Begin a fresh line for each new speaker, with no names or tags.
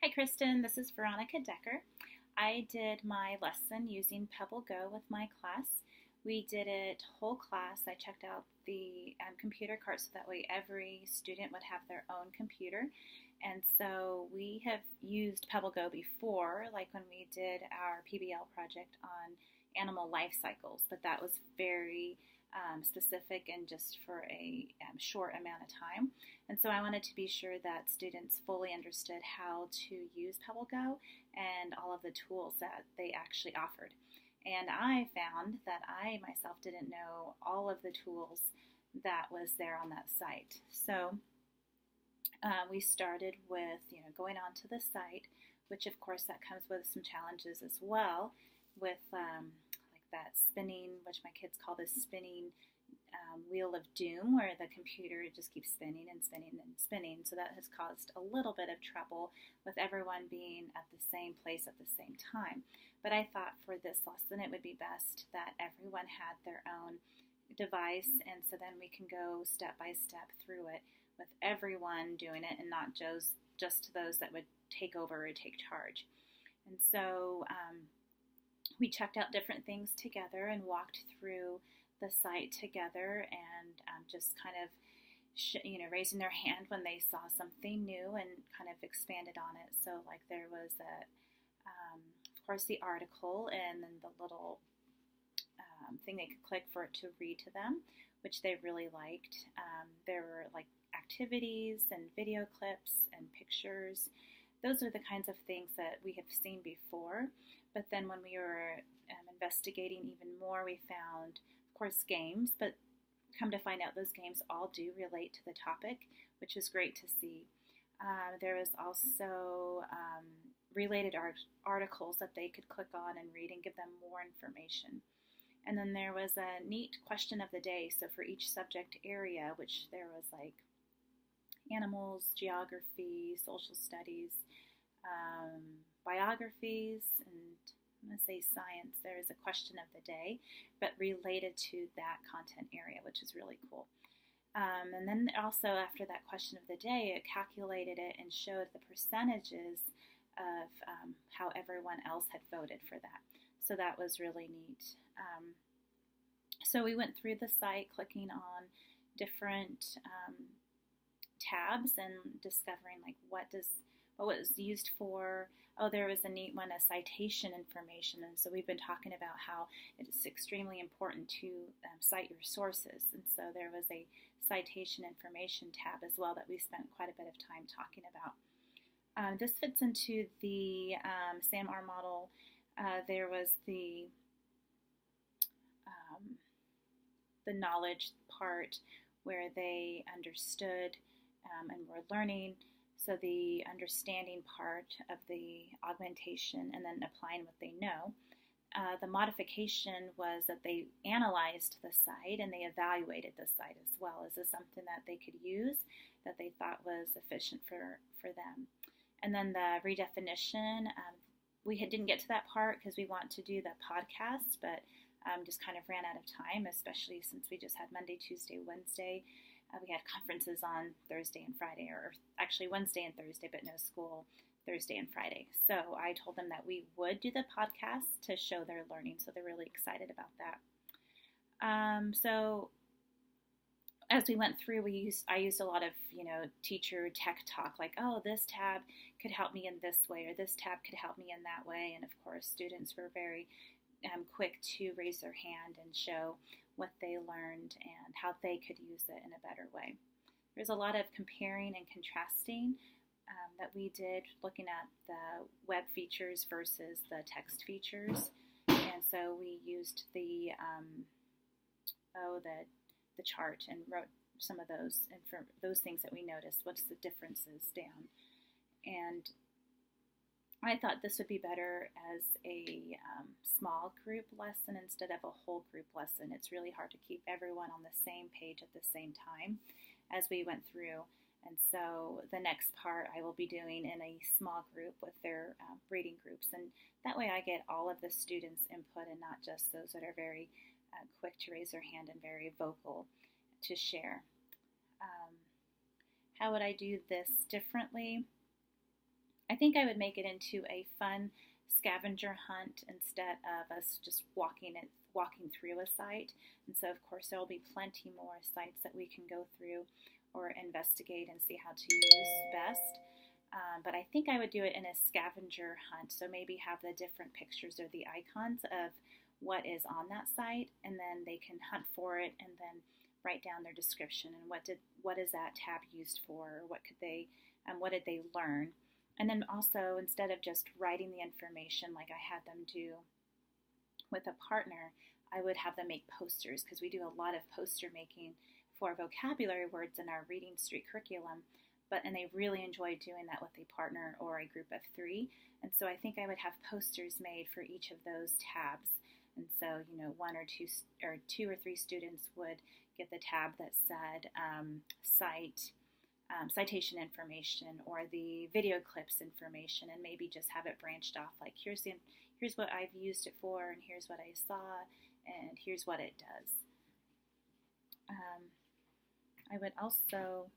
Hi Kristen, this is Veronica Decker. I did my lesson using Pebble Go with my class. We did it whole class. I checked out the computer cart so that way every student would have their own computer. And so we have used Pebble Go before, like when we did our PBL project on animal life cycles, but that was very specific and just for a short amount of time. And so I wanted to be sure that students fully understood how to use Pebble Go and all of the tools that they actually offered. And I found that I myself didn't know all of the tools that was there on that site. So we started with going onto the site, which of course that comes with some challenges as well, with like that spinning, which my kids call the spinning wheel of doom, where the computer just keeps spinning and spinning and spinning. So that has caused a little bit of trouble with everyone being at the same place at the same time. But I thought for this lesson it would be best that everyone had their own device, and so then we can go step by step through it with everyone doing it and not just those that would take over or take charge. And so we checked out different things together and walked through the site together, and just kind of raising their hand when they saw something new and kind of expanded on it. So like there was of course the article, and then the little thing they could click for it to read to them, which they really liked. There were like activities and video clips and pictures. Those are the kinds of things that we have seen before. But then when we were investigating even more, we found, of course, games, but come to find out those games all do relate to the topic, which is great to see. There was also related articles that they could click on and read and give them more information. And then there was a neat question of the day. So for each subject area, which there was like animals, geography, social studies, biographies, and I'm going to say science. There is a question of the day, but related to that content area, which is really cool. And then also after that question of the day, it calculated it and showed the percentages of how everyone else had voted for that. So that was really neat. So we went through the site, clicking on different tabs and discovering like what was used for. Oh, there was a neat one, a citation information. And so we've been talking about how it's extremely important to cite your sources. And so there was a citation information tab as well that we spent quite a bit of time talking about. This fits into the SAMR model. There was the knowledge part where they understood and were learning. So the understanding part of the augmentation and then applying what they know. The modification was that they analyzed the site and they evaluated the site as well. Is this something that they could use that they thought was efficient for them? And then the redefinition, we didn't get to that part because we want to do the podcast, but just kind of ran out of time, especially since we just had Monday, Tuesday, Wednesday. We had conferences on Thursday and Friday, or actually Wednesday and Thursday, but no school Thursday and Friday. So I told them that we would do the podcast to show their learning, so they're really excited about that. So as we went through, I used a lot of teacher tech talk, like, oh, this tab could help me in this way, or this tab could help me in that way. And of course, students were very quick to raise their hand and show what they learned and how they could use it in a better way. There's a lot of comparing and contrasting that we did, looking at the web features versus the text features. And so we used the chart and wrote some of those things that we noticed. What's the differences down? And I thought this would be better as a small group lesson instead of a whole group lesson. It's really hard to keep everyone on the same page at the same time as we went through. And so the next part I will be doing in a small group with their reading groups. And that way I get all of the students' input and not just those that are very quick to raise their hand and very vocal to share. How would I do this differently? I think I would make it into a fun scavenger hunt instead of us just walking through a site. And so, of course, there will be plenty more sites that we can go through or investigate and see how to use best. But I think I would do it in a scavenger hunt. So maybe have the different pictures or the icons of what is on that site, and then they can hunt for it and then write down their description and what is that tab used for, or what did they learn. And then also, instead of just writing the information like I had them do with a partner, I would have them make posters, because we do a lot of poster making for vocabulary words in our Reading Street curriculum. And they really enjoy doing that with a partner or a group of 3. And so I think I would have posters made for each of those tabs. And so, one or two or three students would get the tab that said citation information, or the video clips information, and maybe just have it branched off, like here's what I've used it for, and here's what I saw, and here's what it does. I would also